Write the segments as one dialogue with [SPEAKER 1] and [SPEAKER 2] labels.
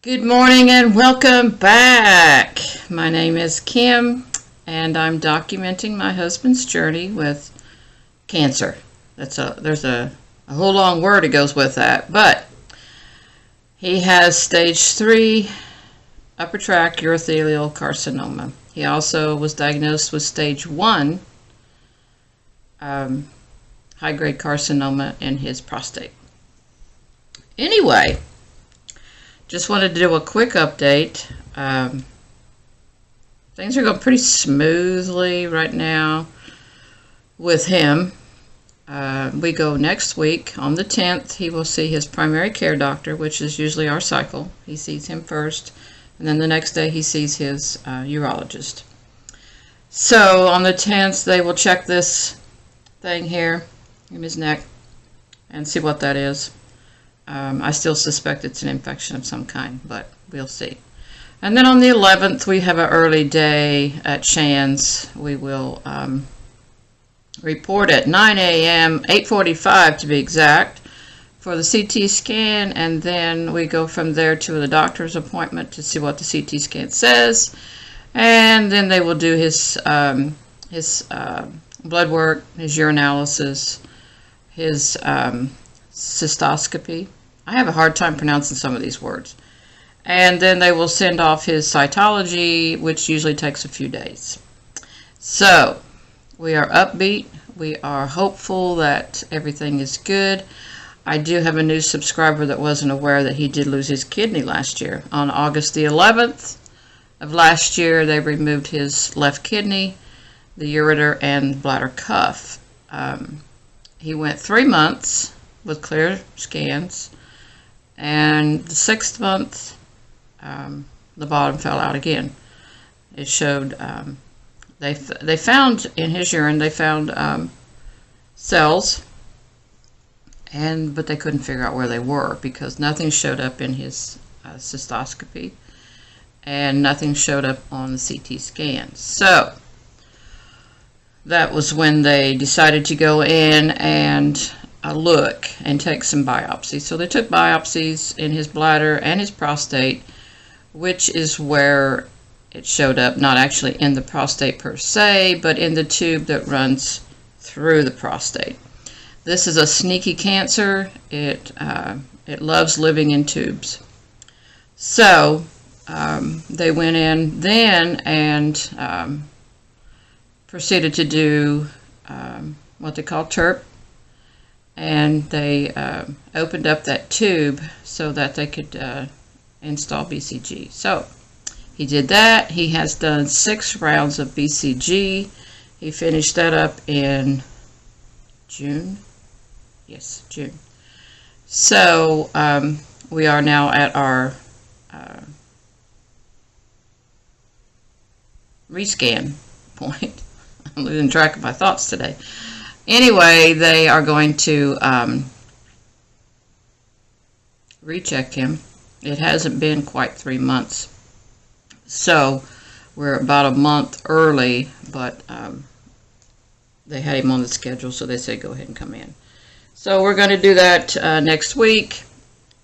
[SPEAKER 1] Good morning and welcome back. My name is Kim and I'm documenting my husband's journey with cancer. There's a whole long word that goes with that, but he has stage 3 upper tract urothelial carcinoma. He also was diagnosed with stage 1 high-grade carcinoma in his prostate. Anyway, just wanted to do a quick update. Things are going pretty smoothly right now with him. We go next week on the 10th. He will see his primary care doctor, which is usually our cycle. He sees him first, and then the next day he sees his urologist. So on the 10th, they will check this thing here in his neck and see what that is. I still suspect it's an infection of some kind, but we'll see. And then on the 11th, we have an early day at Shands. We will report at 9 a.m., 8:45 to be exact, for the CT scan, and then we go from there to the doctor's appointment to see what the CT scan says, and then they will do his blood work, his urinalysis, his cystoscopy. I have a hard time pronouncing some of these words. And then they will send off his cytology, which usually takes a few days. So, we are upbeat. We are hopeful that everything is good. I do have a new subscriber that wasn't aware that he did lose his kidney last year. On August the 11th of last year, they removed his left kidney, the ureter, and bladder cuff. He went 3 months with clear scans, and the 6th month the bottom fell out again. It showed they found in his urine, they found cells, but they couldn't figure out where they were because nothing showed up in his cystoscopy and nothing showed up on the CT scan. So that was when they decided to go in and look and take some biopsies. So they took biopsies in his bladder and his prostate, which is where it showed up, not actually in the prostate per se, but in the tube that runs through the prostate. This is a sneaky cancer. It loves living in tubes. So they went in then and proceeded to do what they call TURP, and they opened up that tube so that they could install BCG. So he did that. He has done 6 rounds of BCG. He finished that up in June. Yes, June. So we are now at our rescan point. I'm losing track of my thoughts today. Anyway, they are going to recheck him. It hasn't been quite 3 months, so we're about a month early, but they had him on the schedule, so they said go ahead and come in. So we're going to do that next week,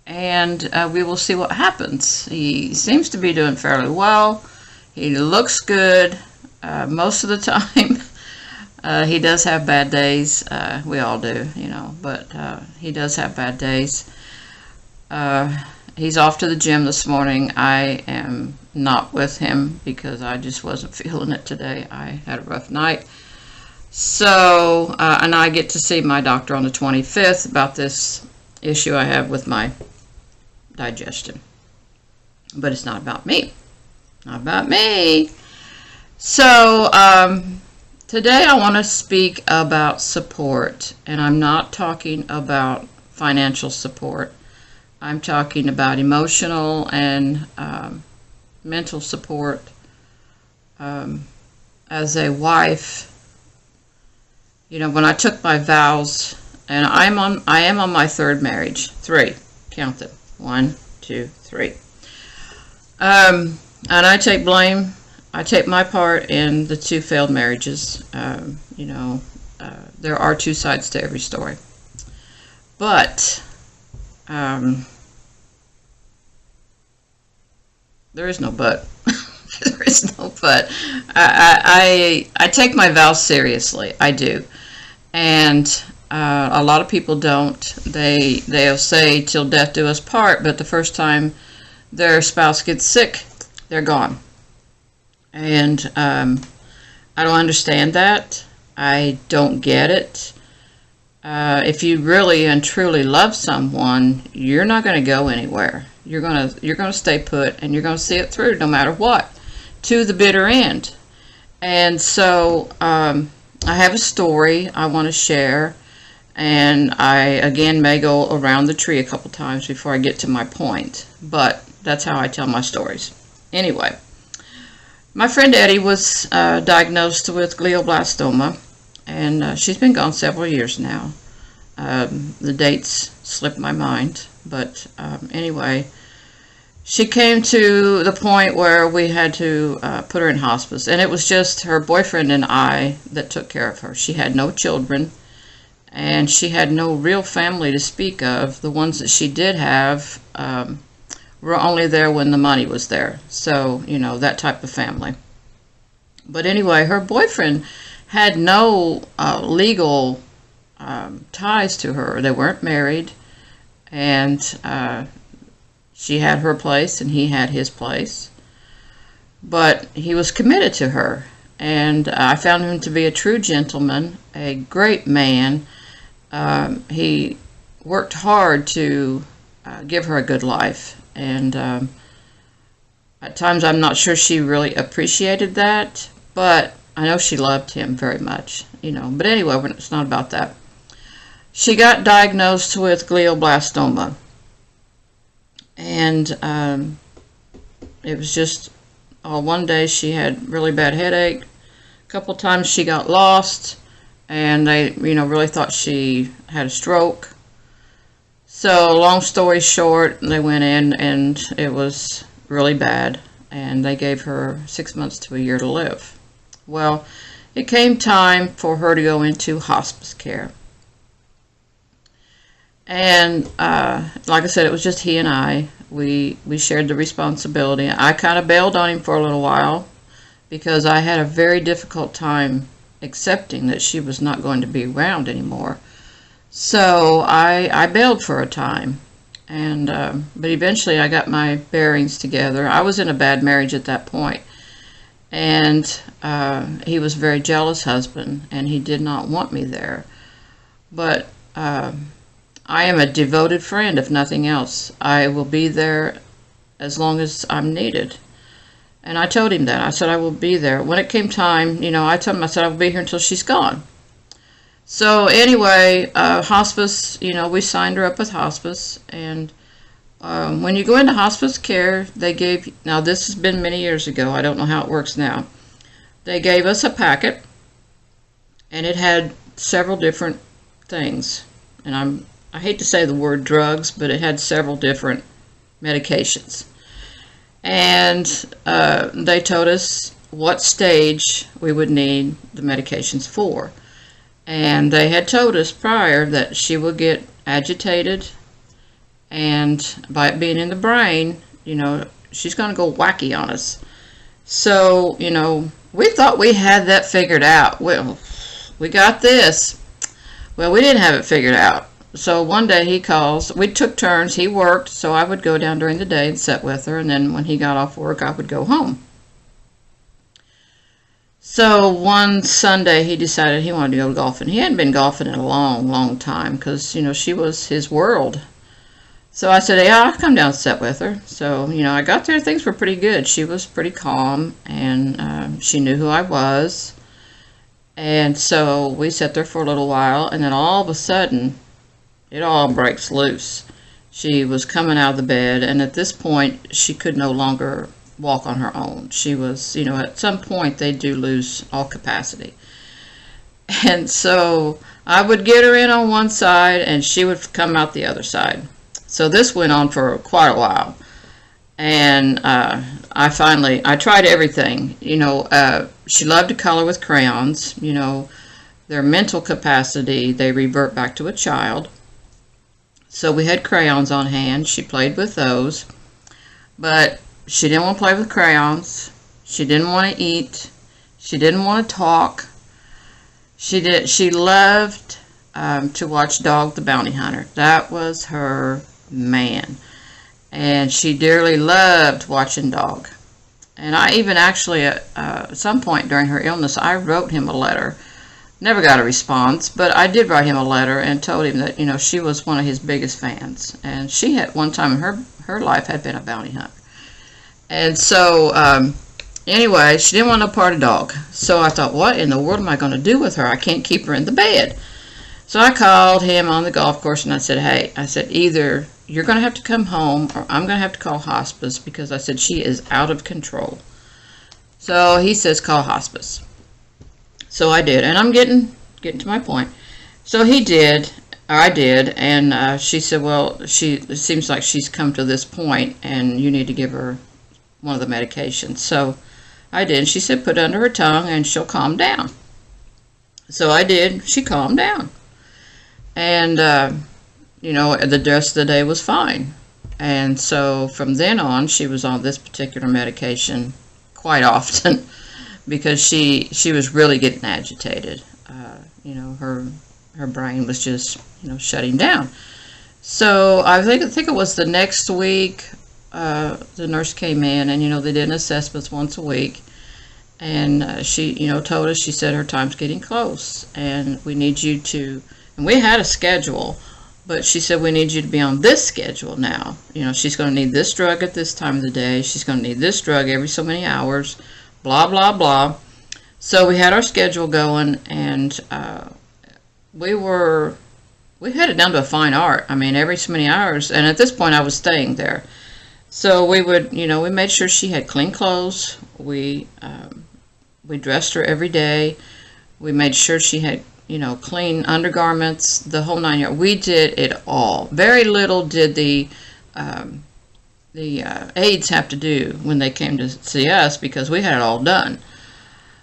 [SPEAKER 1] and we will see what happens. He seems to be doing fairly well. He looks good most of the time. He does have bad days. We all do, but he does have bad days. He's off to the gym this morning. I am not with him because I just wasn't feeling it today. I had a rough night. So, and I get to see my doctor on the 25th about this issue I have with my digestion. But it's not about me. Not about me. So, today I want to speak about support, and I'm not talking about financial support. I'm talking about emotional and mental support. As a wife, when I took my vows, and I am on my 3rd marriage. 3, count them. 1, 2, 3. And I take blame. I take my part in the 2 failed marriages. There are 2 sides to every story. But There is no but. There is no but. I take my vows seriously. I do. And a lot of people don't. They'll say till death do us part, but the first time their spouse gets sick, they're gone. And I don't understand that. I don't get it. If you really and truly love someone, you're not going to go anywhere. You're gonna stay put, and you're going to see it through no matter what, to the bitter end. And so I have a story I want to share, and I again may go around the tree a couple times before I get to my point, but that's how I tell my stories. Anyway, my friend Eddie was diagnosed with glioblastoma, and she's been gone several years now. The dates slipped my mind, but anyway, she came to the point where we had to put her in hospice, and it was just her boyfriend and I that took care of her. She had no children, and she had no real family to speak of. The ones that she did have were only there when the money was there, so, you know, that type of family. But anyway, her boyfriend had no legal ties to her. They weren't married, and she had her place and he had his place, but he was committed to her, and I found him to be a true gentleman, a great man. He worked hard to give her a good life, and at times I'm not sure she really appreciated that, but I know she loved him very much, you know. But anyway, it's not about that. She got diagnosed with glioblastoma, and it was just one day she had really bad headache. A couple times she got lost, and they, you know, really thought she had a stroke. So long story short, they went in, and it was really bad, and they gave her 6 months to a year to live. Well, it came time for her to go into hospice care. And like I said, it was just he and I. We shared the responsibility. I kind of bailed on him for a little while because I had a very difficult time accepting that she was not going to be around anymore. So I bailed for a time, and but eventually I got my bearings together. I was in a bad marriage at that point, and he was a very jealous husband, and he did not want me there. But I am a devoted friend, if nothing else. I will be there as long as I'm needed. And I told him that. I said I will be there. When it came time, you know, I told him, I said I will be here until she's gone. So anyway, hospice, you know, we signed her up with hospice. And when you go into hospice care, they gave, now this has been many years ago. I don't know how it works now. They gave us a packet, and it had several different things. And I hate to say the word drugs, but it had several different medications. And they told us what stage we would need the medications for. And they had told us prior that she would get agitated, and by it being in the brain, you know, she's going to go wacky on us. So, you know, we thought we had that figured out. Well, we got this. Well, we didn't have it figured out. So one day he calls. We took turns. He worked, so I would go down during the day and sit with her, and then when he got off work, I would go home. So one Sunday he decided he wanted to go golfing. He hadn't been golfing in a long, long time because, you know, she was his world. So I said, yeah, I'll come down and sit with her. So, you know, I got there. Things were pretty good. She was pretty calm, and she knew who I was. And so we sat there for a little while, and then all of a sudden, it all breaks loose. She was coming out of the bed, and at this point, she could no longer walk on her own. She was, you know, at some point, they do lose all capacity. And so I would get her in on one side, and she would come out the other side. So this went on for quite a while. And I tried everything. You know, she loved to color with crayons. You know, their mental capacity, they revert back to a child. So we had crayons on hand. She played with those. But She didn't want to play with crayons. She didn't want to eat. She didn't want to talk. She loved to watch Dog the Bounty Hunter. That was her man. And she dearly loved watching Dog. And I even actually, at some point during her illness, I wrote him a letter. Never got a response, but I did write him a letter and told him that, she was one of his biggest fans. And she had one time in her life had been a bounty hunter. And so, anyway, she didn't want no part of Dog. So I thought, what in the world am I going to do with her? I can't keep her in the bed. So I called him on the golf course and I said, hey, either you're going to have to come home or I'm going to have to call hospice, because I said she is out of control. So he says, call hospice. So I did, and I'm getting to my point. So he did, or I did, and she said, well, it seems like she's come to this point and you need to give her one of the medications. So I did, and she said put it under her tongue and she'll calm down. So I did. She calmed down. And, the rest of the day was fine. And so from then on, she was on this particular medication quite often because she was really getting agitated. Her brain was just, shutting down. So I think it was the next week, the nurse came in and, they did assessments once a week. And she, told us, she said her time's getting close and we need you to, and we had a schedule, but she said we need you to be on this schedule now. She's going to need this drug at this time of the day. She's going to need this drug every so many hours, blah, blah, blah. So we had our schedule going, and we had it down to a fine art. I mean, every so many hours, and at this point I was staying there. So we would, we made sure she had clean clothes. We dressed her every day. We made sure she had, clean undergarments, the whole 9 yards. We did it all. Very little did the aides have to do when they came to see us, because we had it all done.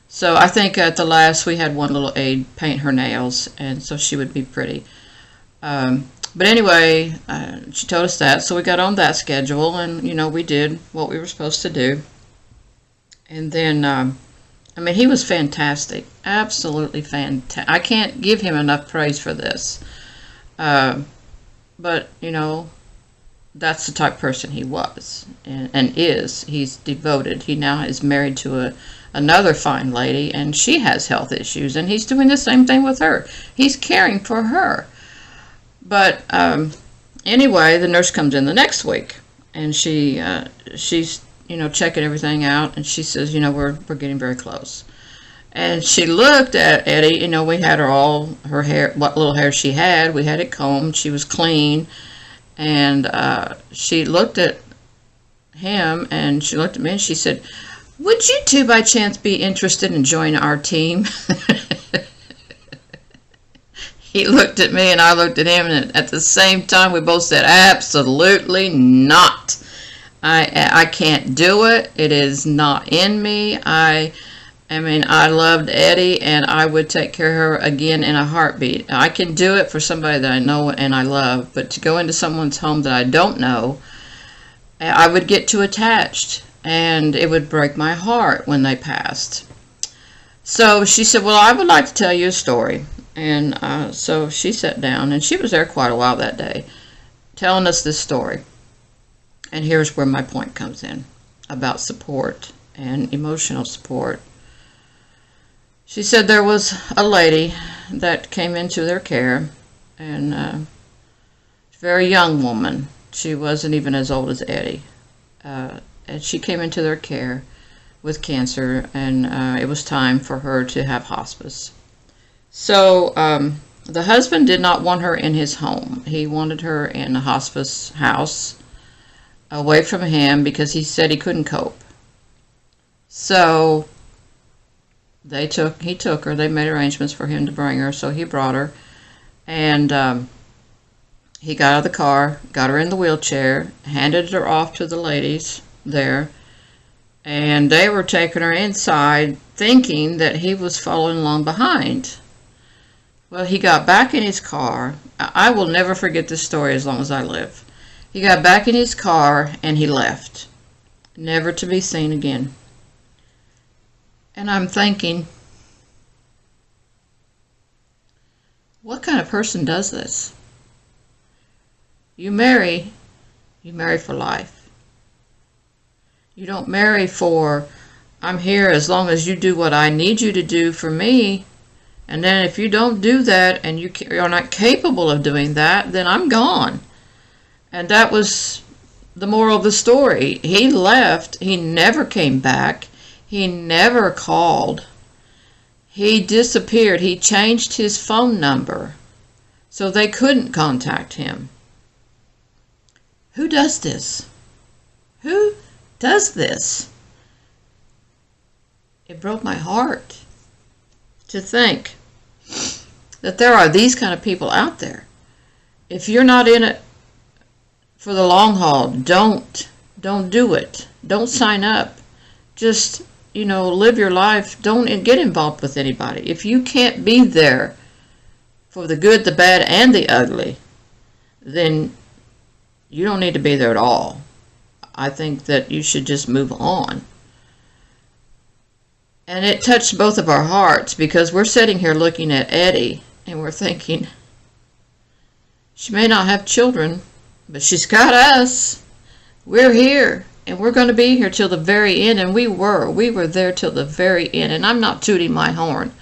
[SPEAKER 1] So I think at the last we had one little aide paint her nails, and so she would be pretty. But anyway, she told us that, so we got on that schedule, and, we did what we were supposed to do. And then, he was fantastic, absolutely fantastic. I can't give him enough praise for this. But, that's the type of person he was and is. He's devoted. He now is married to another fine lady, and she has health issues, and he's doing the same thing with her. He's caring for her. But anyway, the nurse comes in the next week, and she's checking everything out, and she says, we're getting very close. And she looked at Eddie. We had her hair, what little hair she had, we had it combed. She was clean, and she looked at him, and she looked at me, and she said, would you two by chance be interested in joining our team? He looked at me and I looked at him, and at the same time we both said, absolutely not. I can't do it. It is not in me. I loved Eddie, and I would take care of her again in a heartbeat. I can do it for somebody that I know and I love, but to go into someone's home that I don't know, I would get too attached, and it would break my heart when they passed. So she said, well, I would like to tell you a story. And so she sat down, and she was there quite a while that day, telling us this story. And here's where my point comes in about support and emotional support. She said there was a lady that came into their care, and a very young woman. She wasn't even as old as Eddie. And she came into their care with cancer, and it was time for her to have hospice. So the husband did not want her in his home. He wanted her in a hospice house away from him because he said he couldn't cope. So he took her. They made arrangements for him to bring her, so he brought her. And he got out of the car, got her in the wheelchair, handed her off to the ladies there, and they were taking her inside thinking that he was following along behind. Well, he got back in his car. I will never forget this story as long as I live. He got back in his car and he left. never to be seen again. And I'm thinking, what kind of person does this? You marry for life. You don't marry for, I'm here as long as you do what I need you to do for me. And then if you don't do that and you're not capable of doing that, then I'm gone. And that was the moral of the story. He left. He never came back. He never called. He disappeared. He changed his phone number so they couldn't contact him. Who does this? Who does this? It broke my heart to think that there are these kind of people out there. If you're not in it for the long haul, don't do it. Don't sign up. Just, live your life. Don't get involved with anybody. If you can't be there for the good, the bad, and the ugly, then you don't need to be there at all. I think that you should just move on. And it touched both of our hearts because we're sitting here looking at Eddie and we're thinking, she may not have children, but she's got us. We're here and we're going to be here till the very end. And we were there till the very end. And I'm not tooting my horn.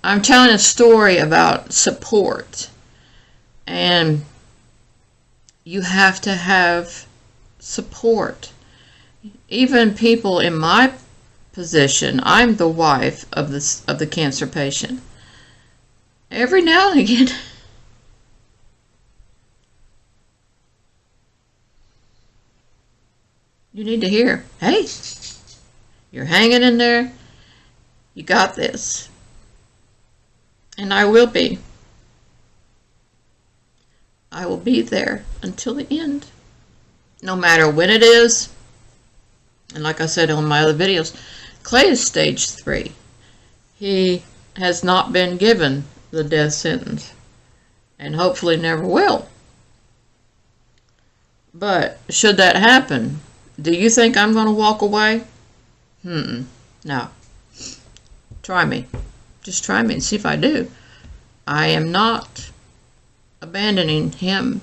[SPEAKER 1] I'm telling a story about support. And you have to have support. Even people in my position, I'm the wife of the cancer patient. Every now and again, you need to hear, hey, you're hanging in there. You got this. And I will be. I will be there until the end. No matter when it is. And like I said on my other videos, Clay is stage 3. He has not been given the death sentence. And hopefully never will. But should that happen, do you think I'm going to walk away? No. Try me. Just try me and see if I do. I am not abandoning him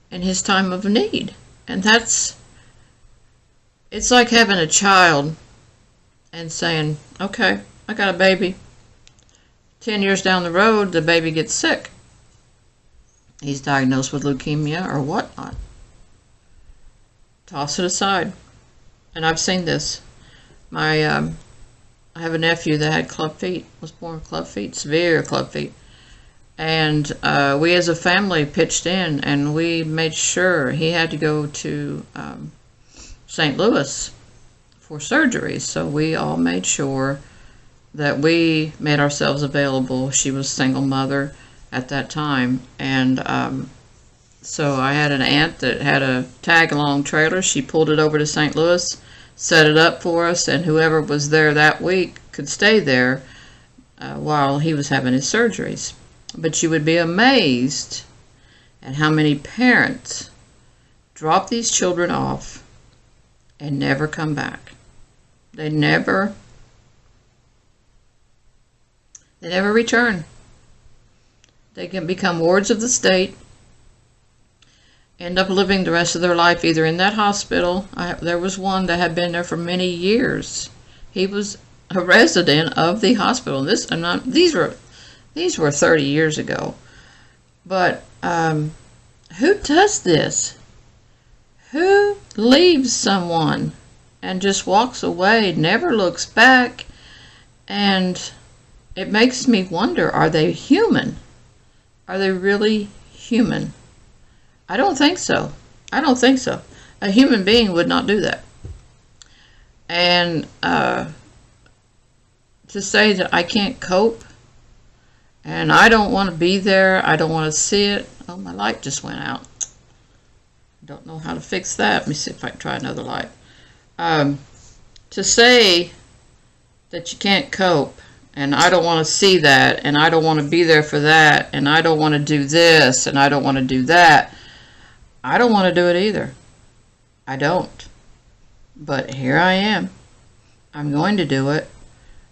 [SPEAKER 1] in his time of need. And it's like having a child and saying, okay, I got a baby. 10 years down the road, the baby gets sick. He's diagnosed with leukemia or whatnot. Toss it aside. And I've seen this. I have a nephew that had club feet, was born with club feet, severe club feet. And we as a family pitched in and we made sure he had to go to St. Louis for surgery. So we all made sure that we made ourselves available. She was a single mother at that time. And so I had an aunt that had a tag-along trailer. She pulled it over to St. Louis, set it up for us, and whoever was there that week could stay there while he was having his surgeries. But you would be amazed at how many parents drop these children off and never come back. They never return. They can become wards of the state, end up living the rest of their life either in that hospital. There was one that had been there for many years. He was a resident of the hospital. These were 30 years ago. But who does this? Who leaves someone and just walks away, never looks back? And it makes me wonder, are they human? Are they really human? I don't think so. I don't think so. A human being would not do that. And to say that I can't cope and I don't want to be there, I don't want to see it. Oh, my light just went out. Don't know how to fix that. Let me see if I can try another light. To say that you can't cope, and I don't want to see that, and I don't want to be there for that, and I don't want to do this, and I don't want to do that. I don't want to do it either. I don't. But here I am. I'm going to do it,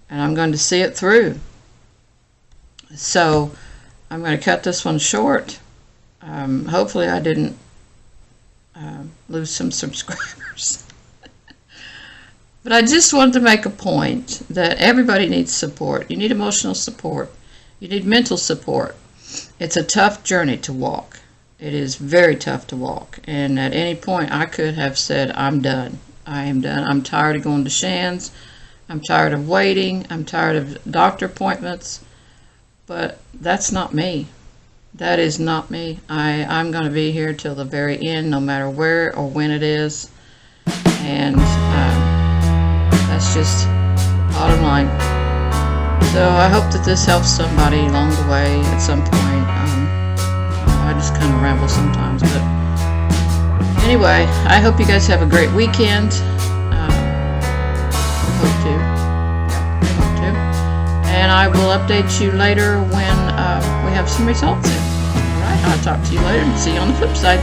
[SPEAKER 1] and I'm going to see it through. So I'm going to cut this one short. Hopefully I didn't lose some subscribers. But I just wanted to make a point that everybody needs support. You need emotional support. You need mental support. It's a tough journey to walk. It is very tough to walk. And at any point I could have said, I'm done. I am done. I'm tired of going to Shands. I'm tired of waiting. I'm tired of doctor appointments. But that's not me. That is not me. I'm going to be here till the very end, no matter where or when it is. And that's just bottom line. So I hope that this helps somebody along the way at some point. I just kind of ramble sometimes, but anyway, I hope you guys have a great weekend. Hope to. Yeah, hope to. And I will update you later when we have some results in. All right, I'll talk to you later and see you on the flip side.